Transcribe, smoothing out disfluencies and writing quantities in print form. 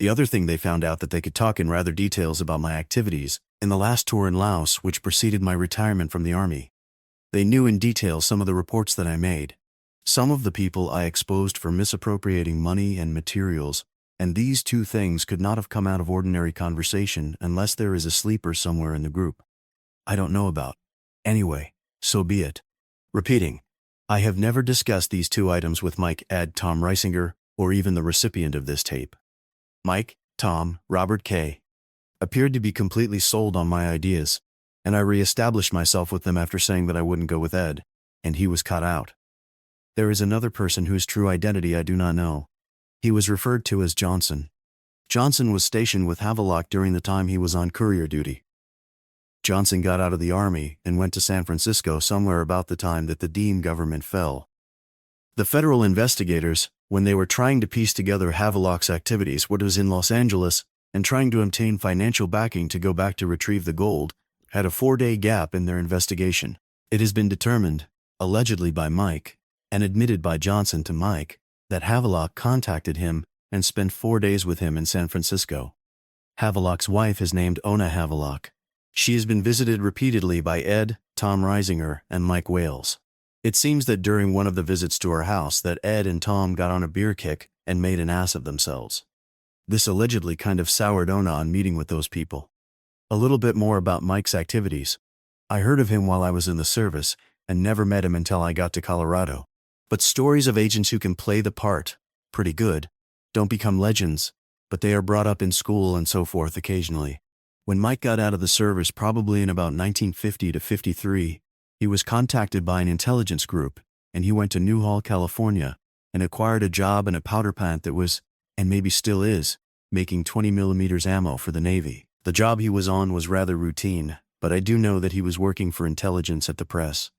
The other thing, they found out that they could talk in rather details about my activities in the last tour in Laos, which preceded my retirement from the army. They knew in detail some of the reports that I made. Some of the people I exposed for misappropriating money and materials, and these two things could not have come out of ordinary conversation unless there is a sleeper somewhere in the group I don't know about. Anyway, so be it. Repeating, I have never discussed these two items with Mike, Ed, Tom Reisinger, or even the recipient of this tape. Mike, Tom, Robert K. appeared to be completely sold on my ideas, and I re-established myself with them after saying that I wouldn't go with Ed, and he was cut out. There is another person whose true identity I do not know. He was referred to as Johnson. Johnson was stationed with Havilock during the time he was on courier duty. Johnson got out of the army and went to San Francisco somewhere about the time that the Diem government fell. The federal investigators, when they were trying to piece together Havilock's activities, what was in Los Angeles, and trying to obtain financial backing to go back to retrieve the gold, had a 4-day gap in their investigation. It has been determined, allegedly by Mike, and admitted by Johnson to Mike, that Havilock contacted him and spent 4 days with him in San Francisco. Havilock's wife is named Ona Havilock. She has been visited repeatedly by Ed, Tom Reisinger, and Mike Wales. It seems that during one of the visits to her house that Ed and Tom got on a beer kick and made an ass of themselves. This allegedly kind of soured Ona on meeting with those people. A little bit more about Mike's activities. I heard of him while I was in the service and never met him until I got to Colorado. But stories of agents who can play the part, pretty good, don't become legends, but they are brought up in school and so forth occasionally. When Mike got out of the service, probably in about 1950 to 53, he was contacted by an intelligence group, and he went to Newhall, California, and acquired a job in a powder plant that was, and maybe still is, making 20mm ammo for the Navy. The job he was on was rather routine, but I do know that he was working for intelligence at the press.